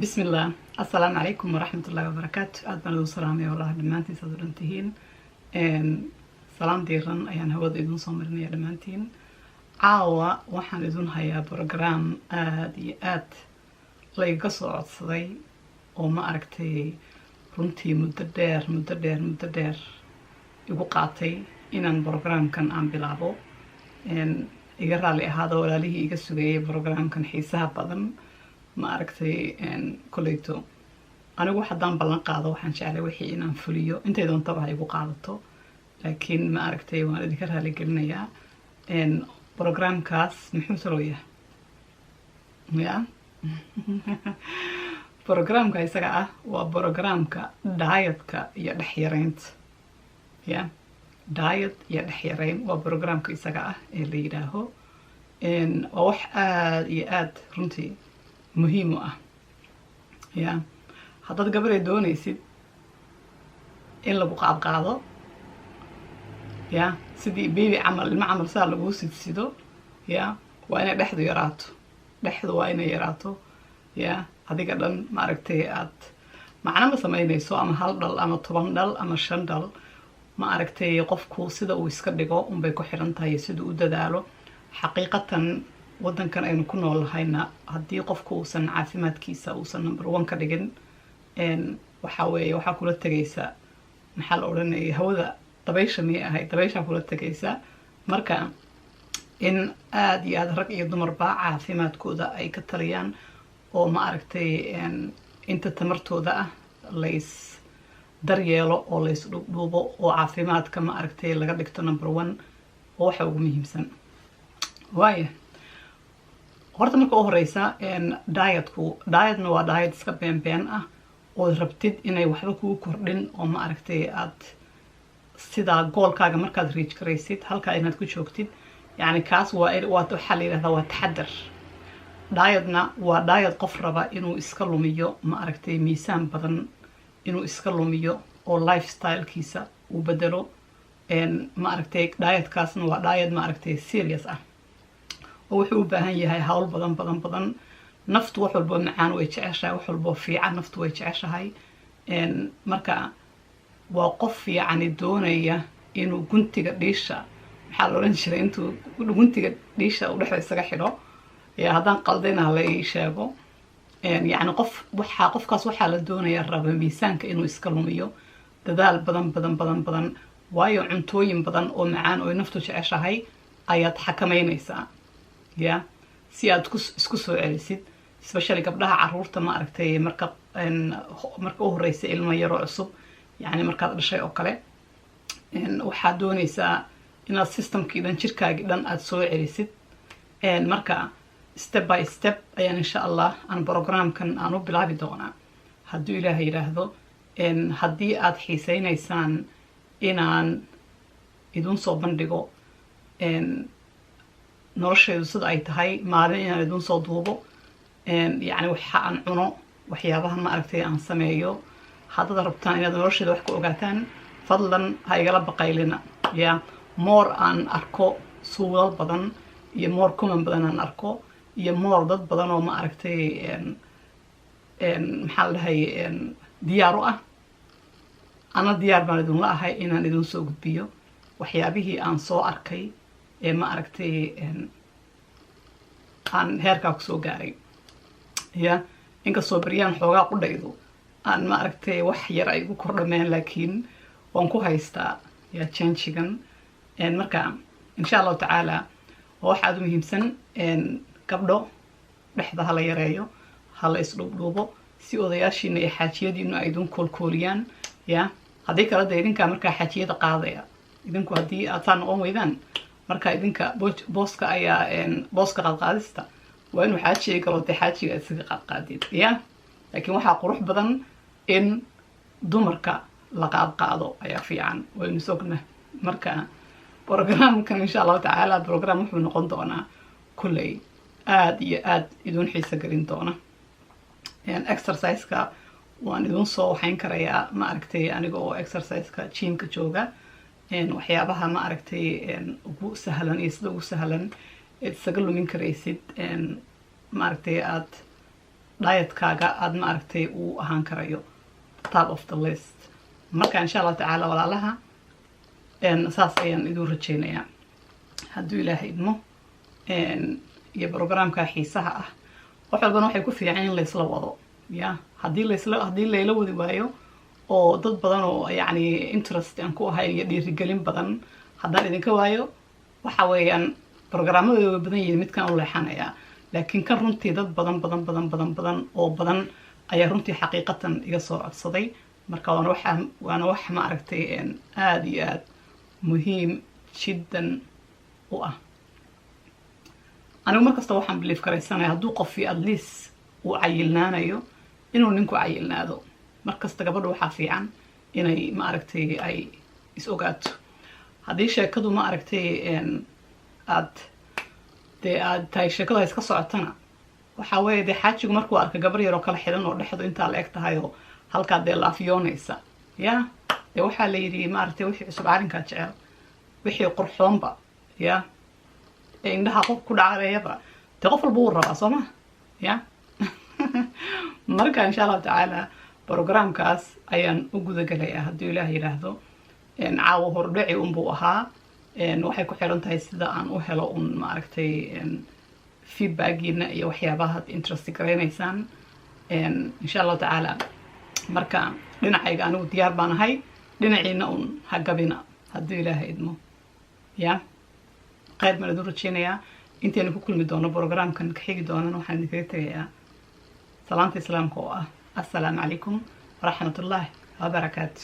بسم الله. السلام عليكم ورحمة الله وبركاته. أدنى السلام يا الله دمانتي صدرنتهين سلام ديران أيان هود إذن صمرني يا دمانتين عاوة وحن إذن هيا برنامج آد layga soo codsaday oo ma aragtay runtii muddo dheer igu qaatay inaan programkan aan bilaabo iga raali ahaado walaalihii iga sugayay programkan xiisaha badan ma aragtay kolleyto anigu haddaan ballan qaado waxaan jeclay wixii inaan fuliyo intay doontaba ha igu qaadato laakiin ma aragtay waan idinka raali gelinayaa programkaas muxuu soo yahay programka isaga ah waa programka diet-ka iyo dhaxyareynta diet iyo dhaxyareyn waa programka isaga ah ee la yiraaho waa wax aad iyo aad runtii muhiim u ah haddaad gabaday doonaysid in lagu qaado sidii baby camal ilmo camal saa lagu sidsido waa inay dhexdu yaraato dhexdu waa inay yaraato adiga dhan ma aragtay aad macna ma samaynayso ama hal dhal ama 10 dhal ama 5 dhal ma aragtay qofku sida uu iska dhigo unbay ku xiran tahay sida uu dadaalo xaqiiqatan wadankan aynu ku noolahayna haddii qofku uusan caafimaadkiisa uusan number 1 ka dhigin waxa weeye waxa kula tagaysa maxaa la odhanayay hawada dabaysha dabaysha kula tagaysa marka in aad iyo aad rag iyo dumarba caafimaadkooda ay ka taliyaan oo ma aragtay inta tamartooda ah lays daryeelo oo lays dhuubo oo caafimaadka ma aragtay laga dhigto number 1 oo waxa ugu muhiimsan waaye horta marka ugu horeysa dietna waa diet iska been ah oo rabtid inay waxba kugu kordhin oo ma aragtay aad sida goolkaaga markaad reach garaysid halka inaad ku joogtid يعني كاس وحال هذا وتحدر دايتنا ودايت قف ربا إنه إسكالوميو ما أركتي ميسان بدن إنه إسكالوميو أو لايف ستايل كيسا وبدلو إن ما أركتي دايت كاسن ودايت ما أركتي سيريس وحو بهن يهاي هاول بدن نفط وحول بو معان ويتعشا وحول بو فيعا نفط ويتعشا هاي إن مركا وقف يعني دونية إنه كنت قديشا maxaa la oran jiray intuu guntiga dhiisha u dhexda isaga xidho haddaan qaldayna la ii sheego yani qofkaas waxaa la doonayaa raba miisaanka inuu iska lumiyo dadaal badan waayo cuntooyin badan oo macaan oo naftu jeceshahay ayaad xakamaynaysaa si aad isku soo celisid especially gabdhaha caruurta ma aragtay marka u horeysa ilmo yaroo cusub yani markaad dhashay oo kale waxaad doonaysaa inaad systemkii dhan jirkaagii dhan aad soo celisid marka step by step ayaan insha allah aan programkan aan u bilaabi doonaa hadduu ilaahay yidhaahdo haddii aad xiisaynaysaan inaan idin soo bandhigo nolosheedu sida ay tahay maalin inaan idin soo duubo yani waxa aan cuno waxyaabaha ma aragtay aan sameeyo haddaad rabtaan inaad nolosheeda wax ku ogaataan fadlan ha igala baqaylina more aan arko suulal badan iyo more common badan aan arko iyo more dad badan oo ma aragtay maxaa la dhahay diyaar u ah ana diyaar baan idin la ahay inaan idin soo gudbiyo waxyaabihii aan soo arkay ee ma aragtay aan heerkaa ku soo gaaray inkastoo baryaan xoogaa qudhaydu aan ma aragtay wax yar ay igu kordhameen laakiin waan ku haystaa changigan marka insha allahu tacaala waxaad u muhiimsan gabdho dhexda hala yareeyo hala isdhuubdhuubo si odayaashiina iyo xaajiyadiina ay idin koolkooliyaan haddii kala da idinkaa markaa xaajiyada qaadaya idinku haddii aad saa noqon weydaan marka idinka booska ayaa booska qaadqaadista waa inuu xaajiga galo dee xaajiga isaga qaadqaadid laakiin waxaa qurux badan in dumarka la qaadqaado ayaa fiican waynu sogna marka programkan insha allahu tacaala program wuxuu noqon doonaa kulley aad iyo aad idin xiiso gelin doona exerciseka waan idin soo waxayn karayaa ma aragtay aniga oo exerciseka gymka jooga waxyaabaha ma aragtay ugu sahlan iyo sida ugu sahlan isaga lumin karaysid ma aragtay aad dietkaaga aad ma aragtay uu ahaan karayo top of the list. marka insha Allah tacaala walaalaha saas ayaan idin rajeynayaa hadduu ilaahay idmo iyo programka xiisaha ah wax walbana waxay ku fiican in la isla wado ya haddii layla wadi waayo oo dad badan oo yani interest aan ku ahay iyo dhiirigelin badan haddaan idinka waayo waxa weeyaan programmadooda way badan yihiin midkan u leexanaya laakiin kan runtii dad badan oo badan ayaa runtii xaqiiqatan iga soo codsaday marka waana wax ma aragtay aad iyo aad muhiim jiddan u ah. anigu markasta waxaan believe karaysanayaa hadduu qofii at least uu cayilnaanayo inuu ninku cayilnaado markasta gabadhu waxaa fiican inay ma aragtay ay is ogaato haddii sheekadu ma aragtay aad tahay sheekadu ay iska socotana waxaa weeye dee xaajigu markuu arka gabar yaroo kala xidan oo dhexdu intaa la eg tahay oo halkaa dee la afyoonaysa ya dee waxaa la yidhi ma aragtay wixii cusub arrinkaa jecel wixii qurxoonba ya ee indhaha qof ku dhacareeyaba dee qof walba wuu rabaa soo ma ya marka insha Allah tacaala programkaas ayaan u gudagalayaa hadduu ilaah yidhaahdo caawa hordhaci unbuu ahaa waxay ku xiran tahay sida aan u helo un ma aragtay feedbackiina iyo waxyaabaha aad interest garaynaysaan insha Allah tacaala marka dhinacayga anigu diyaar baan ahay dhinaciina un hagabina hadduu ilaahay idmo ya khayr baan idin rajeynayaa intaynu ku kulmi doono programkan ka xigi doonana waxaan idinkaga tegayaa salaanta islaamka oo ah assalaamu calaykum waraxmatullaahi wabarakaatu.